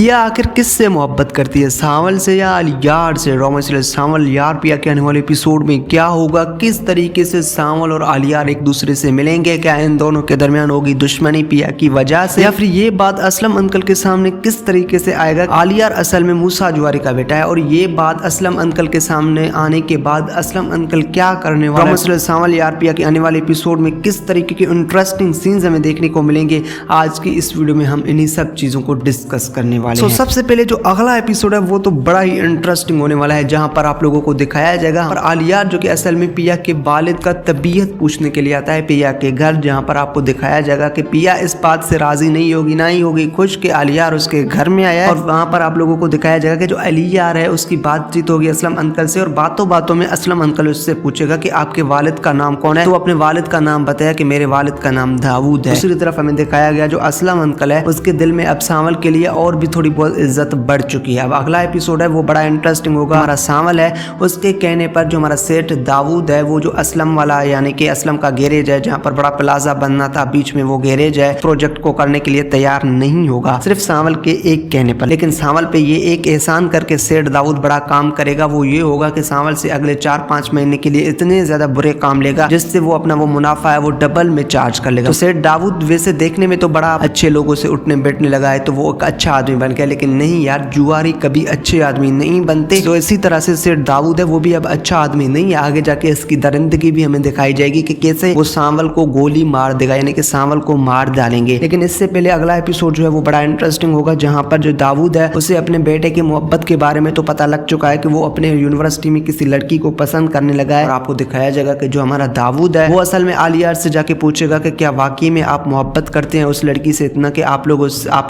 पिया आखिर किससे मोहब्बत करती है, सांवल से या आलियार से। रोमांस सांवल यार पिया के आने वाले एपिसोड में क्या होगा, किस तरीके से सांवल और आलियार एक दूसरे से मिलेंगे, क्या इन दोनों के दरमियान होगी दुश्मनी पिया की वजह से, या फिर ये बात असलम अंकल के सामने किस तरीके से आएगा। आलियार असल में मूसा जुआरी का बेटा है और ये बात असलम अंकल के सामने आने के बाद असलम अंकल क्या करने वाले हैं। सांवल यार पिया के आने वाले एपिसोड में किस तरीके के इंटरेस्टिंग सीन्स हमें देखने को मिलेंगे, आज की इस वीडियो में हम इन्हीं सब चीजों को डिस्कस करने वाले हैं। सबसे पहले जो अगला एपिसोड है वो तो बड़ा ही इंटरेस्टिंग होने वाला है, जहां पर आप लोगों को दिखाया जाएगा और आलियार जो कि असल में पिया के वालिद का तबीयत पूछने के लिए आता है पिया के घर, जहां पर आपको दिखाया जाएगा कि पिया इस बात से राजी नहीं होगी, ना ही होगी खुश कि आलियार उसके घर में आया है। और वहां पर आप लोगों को दिखाया जाएगा कि जो आलियार है उसकी बातचीत होगी असलम अंकल से और बातों बातों में असलम अंकल उससे पूछेगा कि आपके वालिद का नाम कौन है, तो अपने वालिद का नाम बताया कि मेरे वालिद का नाम दाऊद है। दूसरी तरफ हमें दिखाया गया जो असलम अंकल है उसके दिल में अब सांवल के लिए और भी थोड़ी बहुत इज्जत बढ़ चुकी है। अब अगला एपिसोड है वो बड़ा इंटरेस्टिंग होगा। हमारा सांवल है उसके कहने पर जो हमारा सेठ दाऊद है वो जो असलम वाला यानी कि असलम का गैरेज है जहां पर बड़ा प्लाजा बनना था, बीच में वो गैरेज है, प्रोजेक्ट को करने के लिए तैयार नहीं होगा सिर्फ सांवल के एक कहने पर। लेकिन सांवल पे ये एक एहसान करके सेठ दाऊद बड़ा काम करेगा, वो ये होगा कि सांवल से अगले 4-5 महीने के लिए इतने ज्यादा बुरे काम लेगा जिससे वो अपना वो मुनाफा है वो डबल में चार्ज कर लेगा। तो सेठ दाऊद वैसे देखने में तो बड़ा अच्छे लोगों से उठने बैठने लगा है, तो वो एक अच्छा आदमी बन गया, लेकिन नहीं यार, जुआरी कभी अच्छे आदमी नहीं बनते। तो इसी तरह से सेठ दाऊद है वो भी अब अच्छा आदमी नहीं है। आगे जाके इसकी दरिंदगी भी हमें दिखाई जाएगी कि कैसे वो सांवल को गोली मार देगा, यानी कि सांवल को मार डालेंगे। लेकिन इससे पहले अगला एपिसोड जो है वो बड़ा इंटरेस्टिंग होगा, जहां पर जो दाऊद है उसे अपने बेटे की मोहब्बत के बारे में तो पता लग चुका है कि वो अपने यूनिवर्सिटी में किसी लड़की को पसंद करने लगा है। और आपको दिखाया जाएगा कि जो हमारा दाऊद है वो असल में आलियार से जाके पूछेगा कि क्या वाकई में आप मोहब्बत करते हैं उस लड़की से इतना कि आप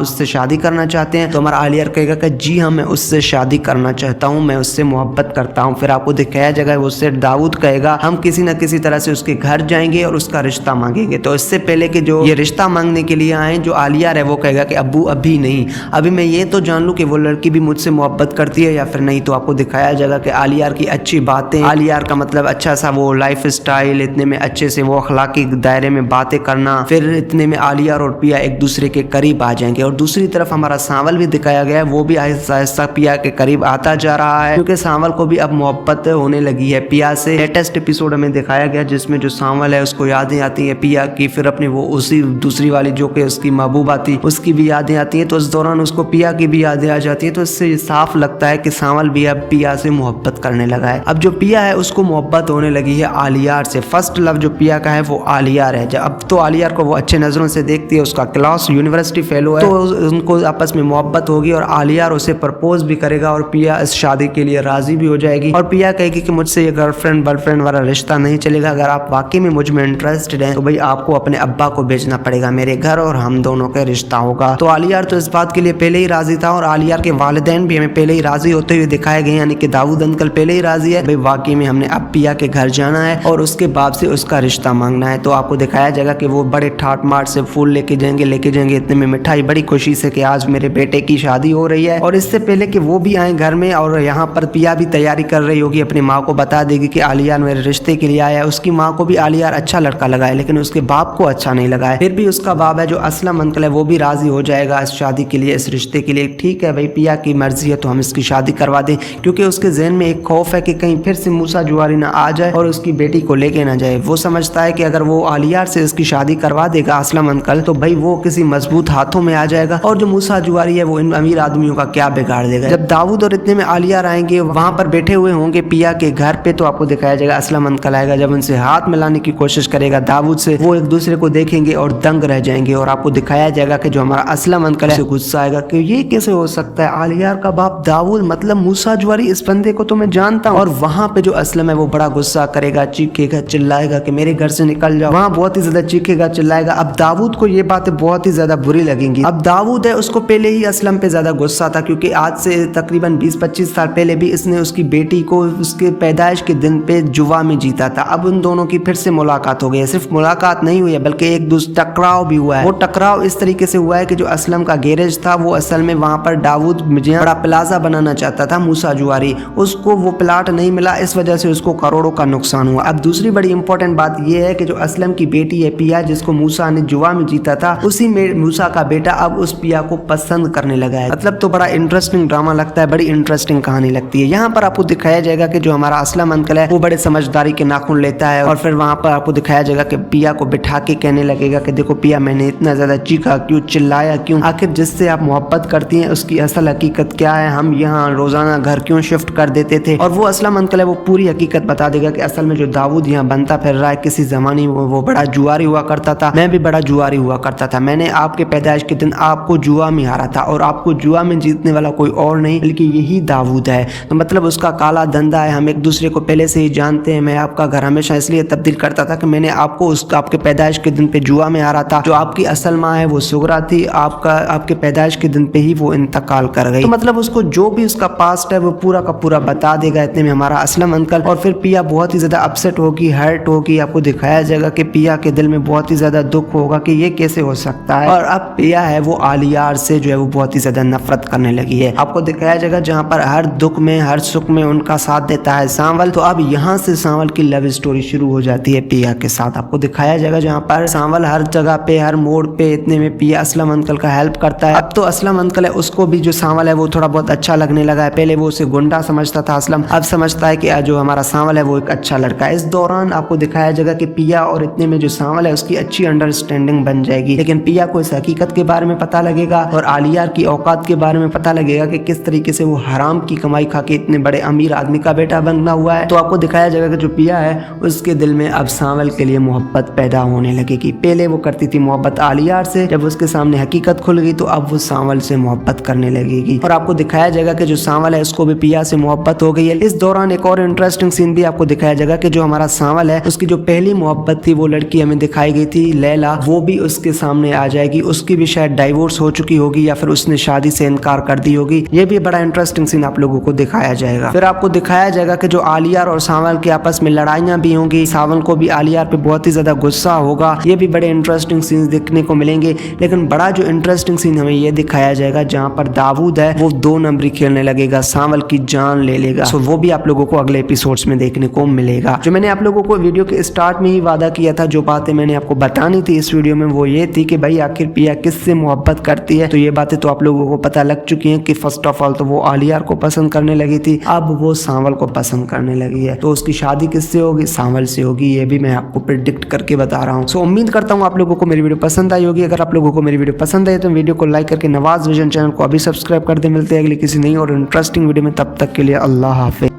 उससे शादी करना चाहते हैं। तो हमारा आलियार कहेगा कि जी हाँ, मैं उससे शादी करना चाहता हूँ, मैं उससे मोहब्बत करता हूँ। फिर आपको दिखाया जाएगा वो सेठ दाऊद कहेगा हम किसी न किसी तरह से उसके घर जाएंगे और उसका रिश्ता मांगेंगे। तो इससे पहले कि जो ये रिश्ता मांगने के लिए आए, जो आलियार है वो कहेगा कि अब्बू अभी नहीं, अभी मैं ये तो जान लूं कि वो लड़की भी मुझसे मोहब्बत करती है या फिर नहीं। तो आपको दिखाया जाएगा कि आलियार की अच्छी बातें, आलियार का मतलब अच्छा सा वो लाइफ स्टाइल, इतने में अच्छे से वो अखलाकी दायरे में बातें करना, फिर इतने में आलियार और पिया एक दूसरे के करीब आ जाएंगे। और दूसरी तरफ हमारा सांवल भी दिखाया गया है, वो भी आहिस्ता आहिस्ता पिया के करीब आता जा रहा है, क्योंकि सांवल को भी अब मोहब्बत होने लगी है पिया से। लेटेस्ट एपिसोड हमें दिखाया गया जिसमें जो सांवल है उसको यादें आती है पिया की, फिर अपनी वो उसी दूसरी वाली जो कि उसकी महबूबा थी उसकी भी यादें आती है, तो इस दौरान उसको पिया की भी यादें आ जाती है। तो इससे साफ लगता है कि सांवल भी अब पिया से मोहब्बत करने लगा है। अब जो पिया है उसको मोहब्बत होने लगी है आलियार से। फर्स्ट लव जो पिया का है वो आलियार है। अब तो आलियार को वो अच्छे नजरों से देखती है, उसका क्लास यूनिवर्सिटी फेलो है, तो उनको आपस में मोहब्बत होगी और आलियार उसे प्रपोज भी करेगा और पिया इस शादी के लिए राजी भी हो जाएगी। और पिया कहेगी कि मुझसे ये गर्लफ्रेंड वाला रिश्ता नहीं चलेगा, अगर आप वाकई में मुझ में इंटरेस्टेड हैं तो भाई आपको अपने अब्बा को भेजना पड़ेगा मेरे घर और हम दोनों का रिश्ता होगा। तो आलियार तो इस बात के लिए पहले ही राजी था और आलियार के वालिदैन भी हमें पहले ही राजी होते हुए दिखाए गए, यानी कि दाऊद अंकल पहले ही राजी है भाई वाकई में हमने अब पिया के घर जाना है और उसके बाप से उसका रिश्ता मांगना है। तो आपको दिखाया जाएगा कि वो बड़े ठाट माट से फूल लेके जाएंगे, इतने में मिठाई बड़ी खुशी से कि आज मेरे बेटे की शादी हो रही है। और इससे पहले कि वो भी आए घर में और यहाँ पर पिया भी तैयारी कर रही होगी, अपनी माँ को बता देगी कि आलियार मेरे रिश्ते के लिए आया है। उसकी माँ को भी आलियार अच्छा लड़का लगा है, लेकिन उसके बाप को अच्छा नहीं लगा है। फिर भी उसका बाप है जो असलम अंकल है वो भी राजी हो जाएगा इस शादी के लिए, इस रिश्ते के लिए। ठीक है भाई, पिया की मर्जी है तो हम इसकी शादी करवा दें, क्योंकि उसके जहन में एक खौफ है कि कहीं फिर से मूसा जुआरी ना आ जाए और उसकी बेटी को लेके ना जाए। वो समझता है कि अगर वो आलियार से इसकी शादी करवा देगा असलम अंकल तो भाई वो किसी मजबूत हाथों में आ जाएगा और जो मूसा जुआरी है वो इन अमीर आदमियों का क्या बिगाड़ देगा। जब दाऊद और इतने में आलियार आएंगे, वहां पर बैठे हुए होंगे पिया के घर पे, तो आपको दिखाया जाएगा असलम अंकल आएगा, जब उनसे हाथ मिलाने की कोशिश करेगा दाऊद से, वो एक दूसरे को देखेंगे और दंग रह जाएंगे। और आपको दिखाया जाएगा कि जो हमारा असलम अंकल है गुस्सा आएगा कि ये कैसे हो सकता है, आलियार का बाप दाऊद मतलब मूसा जुआरी, इस बंदे को तो मैं जानता हूँ। और वहां पे जो असलम है वो बड़ा गुस्सा करेगा, चीखेगा, चिल्लाएगा कि मेरे घर से निकल जाओ, वहां बहुत ही ज्यादा चीखेगा, चिल्लाएगा। अब दाऊद को ये बातें बहुत ही ज्यादा बुरी लगेंगी। अब दाऊद है उसको पहले ही असलम पे ज्यादा गुस्सा था, क्योंकि आज से तकरीबन 20-25 साल पहले भी इसने उसकी बेटी को उसके पैदाइश के दिन पे जुआ में जीता था। अब उन दोनों की फिर से मुलाकात हो गई है। सिर्फ मुलाकात नहीं हुई है बल्कि एक दूसरे टकराव भी हुआ है। वो टकराव इस तरीके से हुआ है कि जो असलम का गैरेज था वो असल में वहां पर दाऊद बड़ा प्लाजा बनाना चाहता था मूसा जुआरी, उसको वो प्लाट नहीं मिला, इस वजह से उसको करोड़ों का नुकसान हुआ। अब दूसरी बड़ी इंपॉर्टेंट बात यह है कि जो असलम की बेटी है पिया, जिसको मूसा ने जुआ में जीता था, उसी में मूसा का बेटा अब उस पिया को पसंद कर करने लगा है। मतलब तो बड़ा इंटरेस्टिंग ड्रामा लगता है, बड़ी इंटरेस्टिंग कहानी लगती है। यहाँ पर आपको दिखाया जाएगा कि जो हमारा असलम अंकल है वो बड़े समझदारी के नाखून लेता है और फिर वहाँ पर आपको दिखाया जाएगा कि पिया को बिठा के कहने लगेगा कि देखो पिया, मैंने इतना ज्यादा चीखा क्यों, चिल्लाया क्यों, आखिर जिससे आप मोहब्बत करती हैं उसकी असल हकीकत क्या है, हम यहाँ रोजाना घर क्यों शिफ्ट कर देते थे। और वो असलम अंकल है वो पूरी हकीकत बता देगा कि असल में जो दाऊद यहाँ बनता फिर रहा है, किसी जमाने में वो बड़ा जुआरी हुआ करता था, मैं भी बड़ा जुआरी हुआ करता था। मैंने आपके पैदाइश के दिन आपको जुआ में हारा था और आपको जुआ में जीतने वाला कोई और नहीं बल्कि यही दाऊद है। तो मतलब उसका काला धंधा है, हम एक दूसरे को पहले से ही जानते हैं। मैं आपका घर हमेशा इसलिए तब्दील करता था कि मैंने आपको उसका आपके पैदाइश के दिन पे जुआ में हारा था। जो आपकी असल माँ है वो सुगरा थी, आपके पैदाइश के दिन पे ही वो इंतकाल कर गई। तो मतलब उसको जो भी उसका पास्ट है वो पूरा का पूरा बता देगा इतने में हमारा असलम अंकल। और फिर पिया बहुत ही ज्यादा अपसेट होगी, हर्ट होगी। आपको दिखाया जाएगा कि पिया के दिल में बहुत ही ज्यादा दुख होगा कि ये कैसे हो सकता है। और अब पिया है वो आलियार से जो है वो बहुत ही ज्यादा नफरत करने लगी है। आपको दिखाया जाएगा जहाँ पर हर दुख में हर सुख में उनका साथ देता है सांवल। तो अब यहाँ से सांवल की लव स्टोरी शुरू हो जाती है पिया के साथ। आपको दिखाया जाएगा जहाँ पर सांवल हर जगह पे हर मोड़ पे इतने में पिया असलम अंकल का हेल्प करता है। अब तो असलम अंकल है उसको भी जो सांवल है वो थोड़ा बहुत अच्छा लगने लगा है। पहले वो उसे गुंडा समझता था असलम, अब समझता है कि जो हमारा सांवल है वो एक अच्छा लड़का है। इस दौरान आपको दिखाया जाएगा कि पिया और इतने में जो सांवल है उसकी अच्छी अंडरस्टैंडिंग बन जाएगी। लेकिन पिया को इस हकीकत के बारे में पता लगेगा और आलियार की औकात के बारे में पता लगेगा कि किस तरीके से वो हराम की कमाई खा के इतने बड़े अमीर आदमी का बेटा बनना हुआ है। तो आपको दिखाया जाएगा कि जो पिया है उसके दिल में अब सांवल के लिए मोहब्बत पैदा होने लगेगी। पहले वो करती थी मोहब्बत आलियार से, जब उसके सामने हकीकत खुल गई तो अब वो सांवल से मोहब्बत करने लगेगी। और आपको दिखाया जाएगा कि जो सांवल है उसको भी पिया से मोहब्बत हो गई है। इस दौरान एक और इंटरेस्टिंग सीन भी आपको दिखाया जाएगा कि जो हमारा सांवल है उसकी जो पहली मोहब्बत थी वो लड़की हमें दिखाई गई थी लैला, वो भी उसके सामने आ जाएगी। उसकी भी शायद डाइवोर्स हो चुकी होगी या फिर उसने शादी से इनकार कर दी होगी। ये भी बड़ा इंटरेस्टिंग सीन आप लोगों को दिखाया जाएगा। फिर आपको दिखाया जाएगा कि जो आलियार और सांवल के आपस में लड़ाइयां भी होंगी, सांवल को भी आलियार पे बहुत ही ज्यादा गुस्सा होगा। ये भी बड़े इंटरेस्टिंग सीन्स देखने को मिलेंगे। लेकिन बड़ा जो इंटरेस्टिंग सीन हमें ये दिखाया जाएगा जहाँ पर दाऊद है वो 2 नंबरी खेलने लगेगा, सांवल की जान ले लेगा। सो वो भी आप लोगों को अगले एपिसोड्स में देखने को मिलेगा। जो मैंने आप लोगों को वीडियो के स्टार्ट में ही वादा किया था, जो बातें मैंने आपको बतानी थी इस वीडियो में वो ये थी कि भाई आखिर पिया किससे मोहब्बत करती है। तो ये बातें तो आप लोगों को पता लग चुकी हैं कि फर्स्ट ऑफ ऑल तो वो आलियार को पसंद करने लगी थी, अब वो सांवल को पसंद करने लगी है। तो उसकी शादी किससे होगी? सांवल से होगी। ये भी मैं आपको प्रिडिक्ट करके बता रहा हूँ। सो उम्मीद करता हूँ आप लोगों को मेरी वीडियो पसंद आई होगी। अगर आप लोगों को मेरी वीडियो पसंद आई तो वीडियो को लाइक करके नवाज विजन चैनल को अभी सब्सक्राइब कर दे। मिलते हैं अगली किसी नई और इंटरेस्टिंग वीडियो में, तब तक के लिए अल्लाह हाफिज।